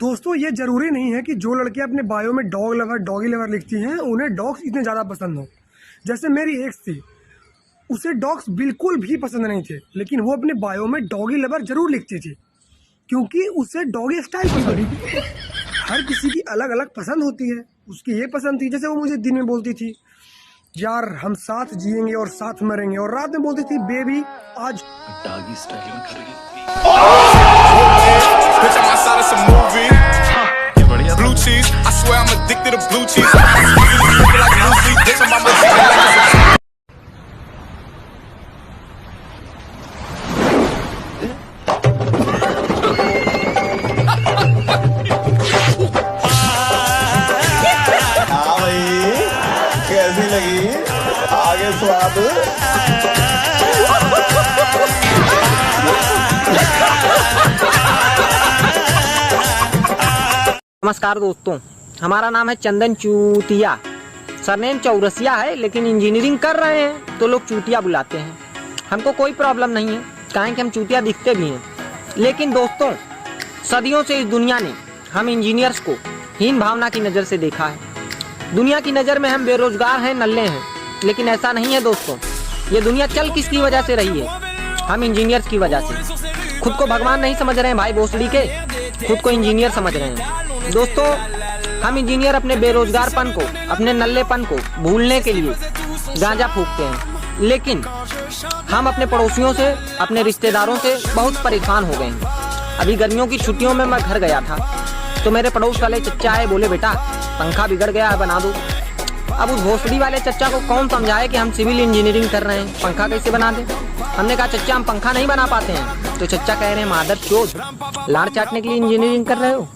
दोस्तों ये जरूरी नहीं है कि जो लड़कियां अपने बायो में डॉग लवर डॉगी लवर लिखती हैं उन्हें डॉग्स इतने ज़्यादा पसंद हो। जैसे मेरी एक्स थी, उसे डॉग्स बिल्कुल भी पसंद नहीं थे, लेकिन वो अपने बायो में डॉगी लवर जरूर लिखती थी क्योंकि उसे डॉगी स्टाइल पसंद थी। हर किसी की अलग अलग पसंद होती है। उसकी ये पसंद थी, जैसे वो मुझे दिन में बोलती थी यार हम साथ जिएंगे और साथ मरेंगे, और रात में बोलती थी बेबी आज डॉगी स्टाइल में करेंगे। Blue cheese, I swear I'm addicted to blue cheese. कैसी लगी आगे स्वाद? नमस्कार दोस्तों, हमारा नाम है चंदन चूतिया। सरनेम चौरसिया है, लेकिन इंजीनियरिंग कर रहे हैं तो लोग चूतिया बुलाते हैं। हमको कोई प्रॉब्लम नहीं है, काहे कि हम चूतिया दिखते भी हैं। लेकिन दोस्तों, सदियों से इस दुनिया ने हम इंजीनियर्स को हीन भावना की नज़र से देखा है। दुनिया की नज़र में हम बेरोजगार हैं, नल्ले हैं, लेकिन ऐसा नहीं है दोस्तों। ये दुनिया चल किसकी वजह से रही है? हम इंजीनियर्स की वजह से। खुद को भगवान नहीं समझ रहे हैं भाई भोसड़ी के, खुद को इंजीनियर समझ रहे हैं। दोस्तों, हम इंजीनियर अपने बेरोजगारपन को, अपने नल्लेपन को भूलने के लिए गांजा फूकते हैं, लेकिन हम अपने पड़ोसियों से, अपने रिश्तेदारों से बहुत परेशान हो गए हैं। अभी गर्मियों की छुट्टियों में मैं घर गया था तो मेरे पड़ोस वाले चच्चा आए, बोले बेटा पंखा बिगड़ गया है, बना दो। अब उस भोसड़ी वाले चच्चा को कौन समझाए कि हम सिविल इंजीनियरिंग कर रहे हैं, पंखा कैसे बना दे। हमने कहा चच्चा हम पंखा नहीं बना पाते हैं, तो चच्चा कह रहे हैं मादर चोद, लाड़ चाटने के लिए इंजीनियरिंग कर रहे हो।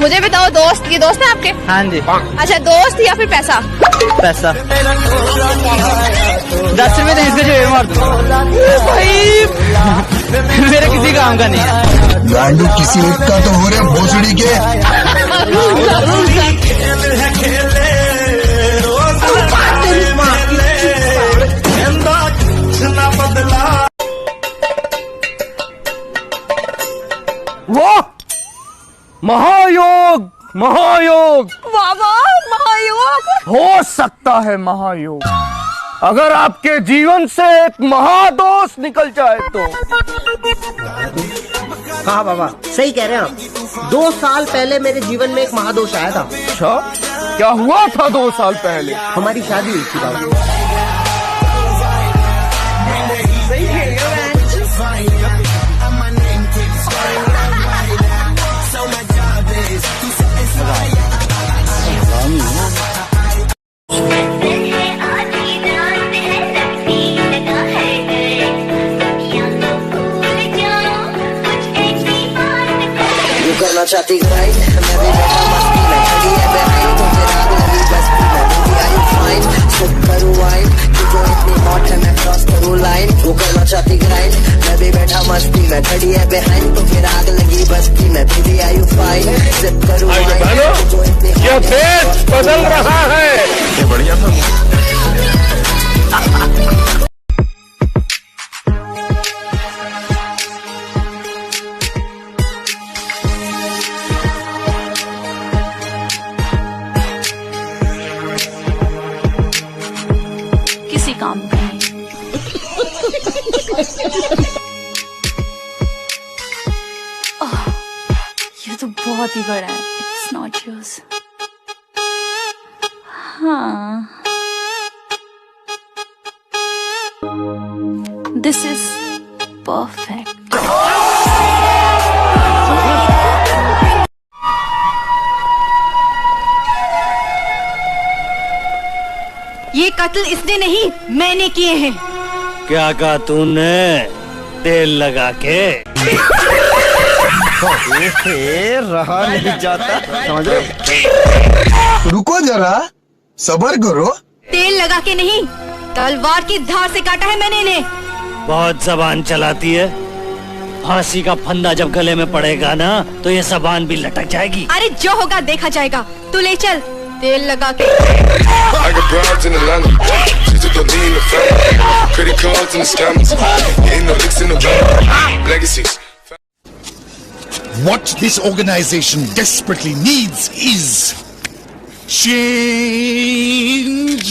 मुझे बताओ, दोस्त ये दोस्त है आपके? हाँ जी। अच्छा, दोस्त या फिर पैसा? पैसा। 10 रुपए दे, इसको जेब मार दो मेरे किसी काम का नहीं है। गांडू किसी एक का तो हो रहे भोसड़ी के। वो महायोग, महायोग बाबा, महायोग हो सकता है। महायोग अगर आपके जीवन से एक महादोष निकल जाए तो। हाँ बाबा, सही कह रहे हैं आप। 2 साल पहले मेरे जीवन में एक महादोष आया था। अच्छा, क्या हुआ था 2 साल पहले? हमारी शादी हुई थी बाबा। करना चाहती ग्राइंड, मैं भी बैठा मस्ती में, खड़ी है behind, तो फिर आग लगी बस्ती में। Baby are you fine? Sip करूँ wine, तू जो इतनी hot है मैं cross करूँ line। वो करना चाहती ग्राइंड, मैं भी बैठा मस्ती में, खड़ी है behind, तो फिर आग लगी बस्ती में। Baby are you fine? Sip करूँ wine, तू जो इतनी hot ये देश बदल रहा है। ये बढ़िया था। किसी काम का नहीं। ये तो बहुत ही बड़ा है। It's not yours. हाँ, दिस इज परफेक्ट। ये कत्ल इसने नहीं, मैंने किए हैं। क्या कहा तूने? तेल लगा के रहा नहीं जाता, समझ रहे? रुको जरा, सब्र करो। तेल लगा के नहीं, तलवार की धार से काटा है मैंने इन्हें। बहुत जबान चलाती है। फांसी का फंदा जब गले में पड़ेगा ना, तो ये जबान भी लटक जाएगी। अरे जो होगा देखा जाएगा। तू ले चल, तेल लगा के। I got broads in Atlanta. She took the lean in the family. Credit cards and the scammers. Getting the licks in the van. Legacies. What this organization desperately needs is change.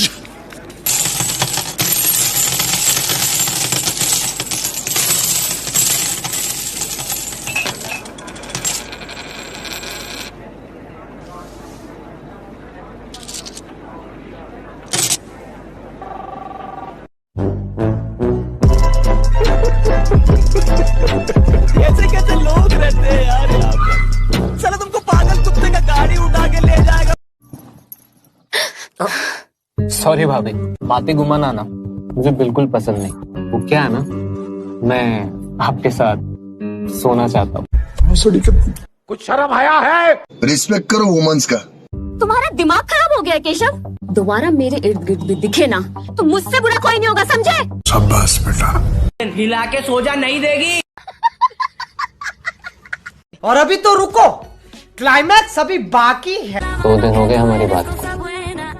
कैसे कैसे लोग रहते हैं यार यहाँ पे। चलो तुमको पागल कुत्ते का गाड़ी उठा के ले जाएगा। सॉरी भाभी, बातें घुमाना ना मुझे बिल्कुल पसंद नहीं। वो क्या है ना, मैं आपके साथ सोना चाहता हूँ। कुछ शर्म आया है? रिस्पेक्ट करो वुमेन्स का। तुम्हारा दिमाग खराब हो गया केशव। दोबारा मेरे इर्द गिर्द भी दिखे ना तो मुझसे बुरा कोई नहीं होगा, समझे? शाबाश बेटा। हिला के सो जा, नहीं देगी। और अभी तो रुको, क्लाइमैक्स अभी बाकी है। 2 दिन हो गए हमारी बात को,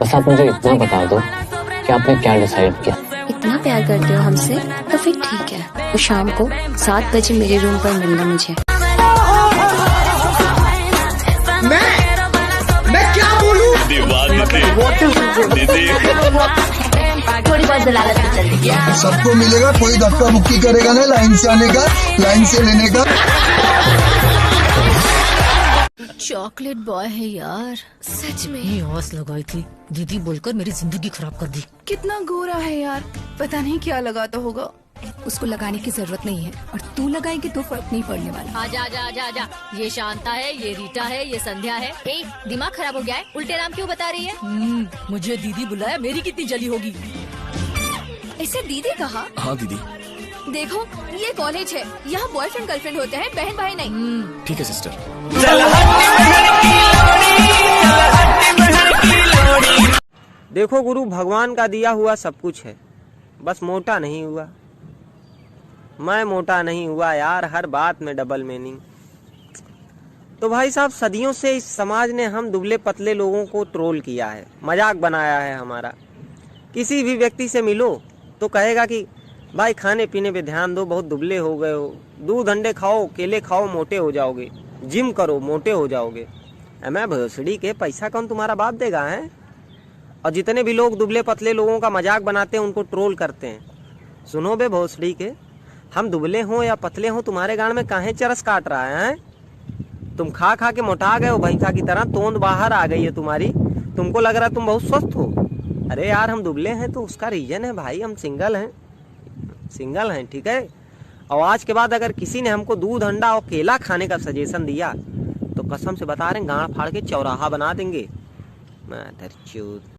बस आप मुझे इतना बता दो कि आपने क्या डिसाइड किया। इतना प्यार करते हो हमसे तो फिर ठीक है, तो शाम को 7 बजे मेरे रूम पर मिलना मुझे। मैं क्या बोलूं? थोड़ी बहुत दलालत भी चलती है। सबको मिलेगा, कोई धक्का मुक्की करेगा ना लाइन से आने का, लाइन से लेने का। चॉकलेट बॉय है यार, सच में। ये हौस लगाई थी, दीदी बोलकर मेरी जिंदगी खराब कर दी। कितना गोरा है यार, पता नहीं क्या लगाता होगा। उसको लगाने की जरूरत नहीं है, और तू लगाएगी तो फर्क नहीं पड़ने वाला। आजा आजा आजा आजा, ये शांता है, ये रीटा है, ये संध्या है। ए, दिमाग खराब हो गया है, उल्टे नाम क्यों बता रही है? मुझे दीदी बुलाया, मेरी कितनी जली होगी। इसे दीदी कहा? हाँ दीदी। देखो ये कॉलेज है, यहाँ बॉयफ्रेंड गर्लफ्रेंड होते हैं, बहन भाई नहीं। ठीक है सिस्टर। देखो गुरु, भगवान का दिया हुआ सब कुछ है, बस मोटा नहीं हुआ। मैं मोटा नहीं हुआ यार, हर बात में डबल मीनिंग। तो भाई साहब, सदियों से इस समाज ने हम दुबले पतले लोगों को ट्रोल किया है, मजाक बनाया है हमारा। किसी भी व्यक्ति से मिलो तो कहेगा कि भाई खाने पीने पे ध्यान दो, बहुत दुबले हो गए हो, दूध अंडे खाओ, केले खाओ, मोटे हो जाओगे, जिम करो, मोटे हो जाओगे। मैं भोसड़ी के पैसा कौन तुम्हारा बाप देगा है? और जितने भी लोग दुबले पतले लोगों का मजाक बनाते हैं, उनको ट्रोल करते हैं। सुनो बे भोसड़ी के, हम दुबले हों या पतले हों, तुम्हारे गांड में काहे चरस काट रहा है? तुम खा खा के मोटा गए हो, भैंसा की तरह तोंद बाहर आ गई है तुम्हारी। तुमको लग रहा है तुम बहुत स्वस्थ हो। अरे यार, हम दुबले हैं तो उसका रीजन है भाई, हम सिंगल हैं, ठीक है। और आज के बाद अगर किसी ने हमको दूध अंडा और केला खाने का सजेशन दिया तो कसम से बता रहे हैं, गांड फाड़ के चौराहा बना देंगे।